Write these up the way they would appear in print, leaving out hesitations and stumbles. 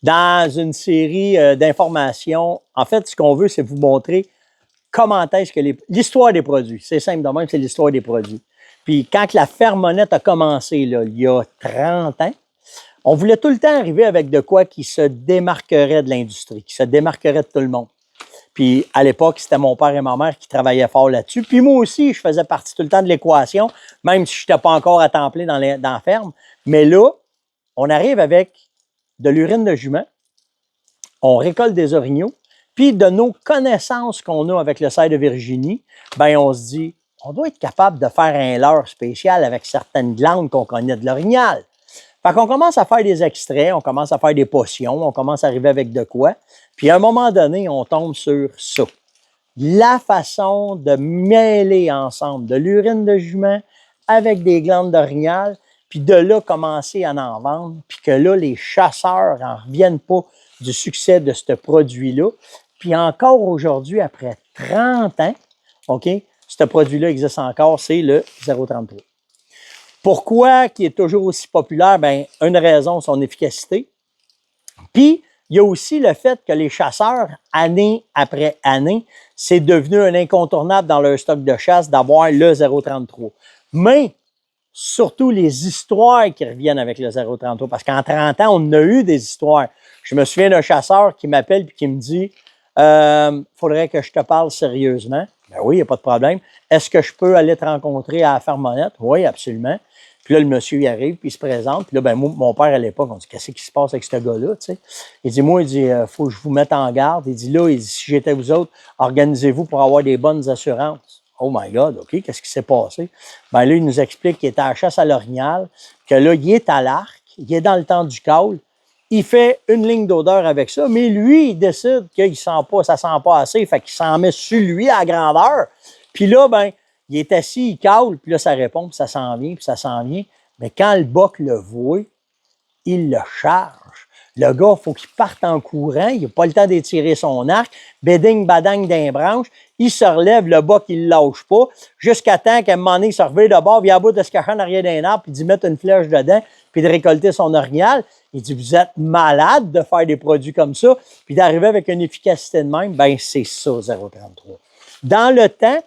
Dans une série d'informations, en fait, ce qu'on veut, c'est vous montrer comment est-ce que l'histoire des produits. C'est simple de même, c'est l'histoire des produits. Puis quand la ferme Monette a commencé, là, il y a 30 ans, on voulait tout le temps arriver avec de quoi qui se démarquerait de l'industrie, qui se démarquerait de tout le monde. Puis à l'époque, c'était mon père et ma mère qui travaillaient fort là-dessus. Puis moi aussi, je faisais partie tout le temps de l'équation, même si je n'étais pas encore à temps plein dans la ferme. Mais là, on arrive avec de l'urine de jument, on récolte des orignaux, puis de nos connaissances qu'on a avec le cerf de Virginie, ben on se dit, on doit être capable de faire un leurre spécial avec certaines glandes qu'on connaît de l'orignal. Fait qu'on commence à faire des extraits, on commence à faire des potions, on commence à arriver avec de quoi. Puis à un moment donné, on tombe sur ça. La façon de mêler ensemble de l'urine de jument avec des glandes d'orignal, puis de là, commencer à en vendre, puis que là, les chasseurs n'en reviennent pas du succès de ce produit-là. Puis encore aujourd'hui, après 30 ans, OK, ce produit-là existe encore, c'est le 0,33. Pourquoi il est toujours aussi populaire? Bien, une raison, son efficacité. Puis, il y a aussi le fait que les chasseurs, année après année, c'est devenu un incontournable dans leur stock de chasse d'avoir le 0,33. Mais, surtout les histoires qui reviennent avec le 0,33. Parce qu'en 30 ans, on a eu des histoires. Je me souviens d'un chasseur qui m'appelle et qui me dit faudrait que je te parle sérieusement. Ben oui, il n'y a pas de problème. Est-ce que je peux aller te rencontrer à la ferme Monette? Oui, absolument. Puis là, le monsieur, il arrive, puis il se présente. Puis là, ben, moi, mon père, à l'époque, on dit, qu'est-ce qui se passe avec ce gars-là, tu sais? Il dit, moi, il dit, faut que je vous mette en garde. Il dit, là, il dit, si j'étais vous autres, organisez-vous pour avoir des bonnes assurances. Oh my God, OK, qu'est-ce qui s'est passé? Ben là, il nous explique qu'il est à la chasse à l'orignal, que là, il est à l'arc, il est dans le temps du caule, il fait une ligne d'odeur avec ça, mais lui, il décide qu'il sent pas, ça sent pas assez, fait qu'il s'en met sur lui à grandeur. Puis là, ben, il est assis, il caule, puis là, ça répond, puis ça s'en vient, puis ça s'en vient. Mais quand le boc le voit, il le charge. Le gars, il faut qu'il parte en courant, il n'a pas le temps d'étirer son arc, béding, badang d'un branche, il se relève, le boc, il ne lâche pas, jusqu'à temps qu'à un moment donné, il se revient de bord, il est à bout de se cacher en arrière d'un arbre, puis d'y mettre une flèche dedans, puis de récolter son orignal. Il dit, vous êtes malade de faire des produits comme ça, puis d'arriver avec une efficacité de même, ben c'est ça, 0,33. Dans le temps,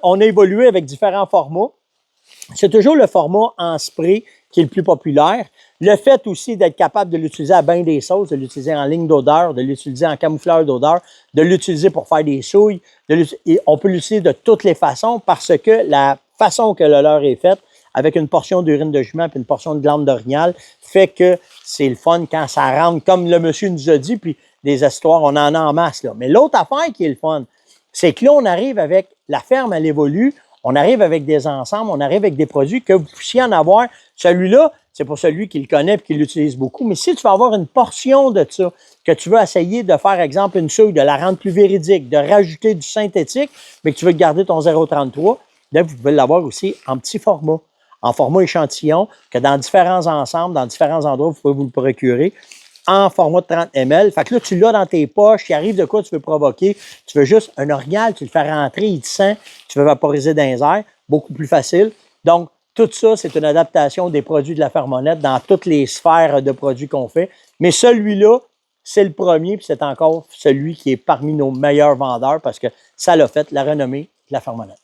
on a évolué avec différents formats. C'est toujours le format en spray qui est le plus populaire. Le fait aussi d'être capable de l'utiliser à bien des sauces, de l'utiliser en ligne d'odeur, de l'utiliser en camoufleur d'odeur, de l'utiliser pour faire des souilles. Et on peut l'utiliser de toutes les façons parce que la façon que le leurre est faite, avec une portion d'urine de jument et une portion de glande d'orignal, fait que c'est le fun quand ça rentre, comme le monsieur nous a dit, puis des histoires, on en a en masse. Là. Mais l'autre affaire qui est le fun, c'est que là, on arrive avec, la ferme, elle évolue, on arrive avec des ensembles, on arrive avec des produits que vous puissiez en avoir. Celui-là, c'est pour celui qui le connaît et qui l'utilise beaucoup. Mais si tu veux avoir une portion de ça, que tu veux essayer de faire, exemple, une souille, de la rendre plus véridique, de rajouter du synthétique, mais que tu veux garder ton 0,33, là, vous pouvez l'avoir aussi en petit format, en format échantillon, que dans différents ensembles, dans différents endroits, vous pouvez vous le procurer en format de 30 ml. Fait que là, tu l'as dans tes poches, il arrive de quoi tu veux provoquer. Tu veux juste un orignal, tu le fais rentrer, il te sent, tu veux vaporiser dans les airs, beaucoup plus facile. Donc, tout ça, c'est une adaptation des produits de la ferme Monette dans toutes les sphères de produits qu'on fait. Mais celui-là, c'est le premier, puis c'est encore celui qui est parmi nos meilleurs vendeurs parce que ça l'a fait la renommée de la ferme Monette.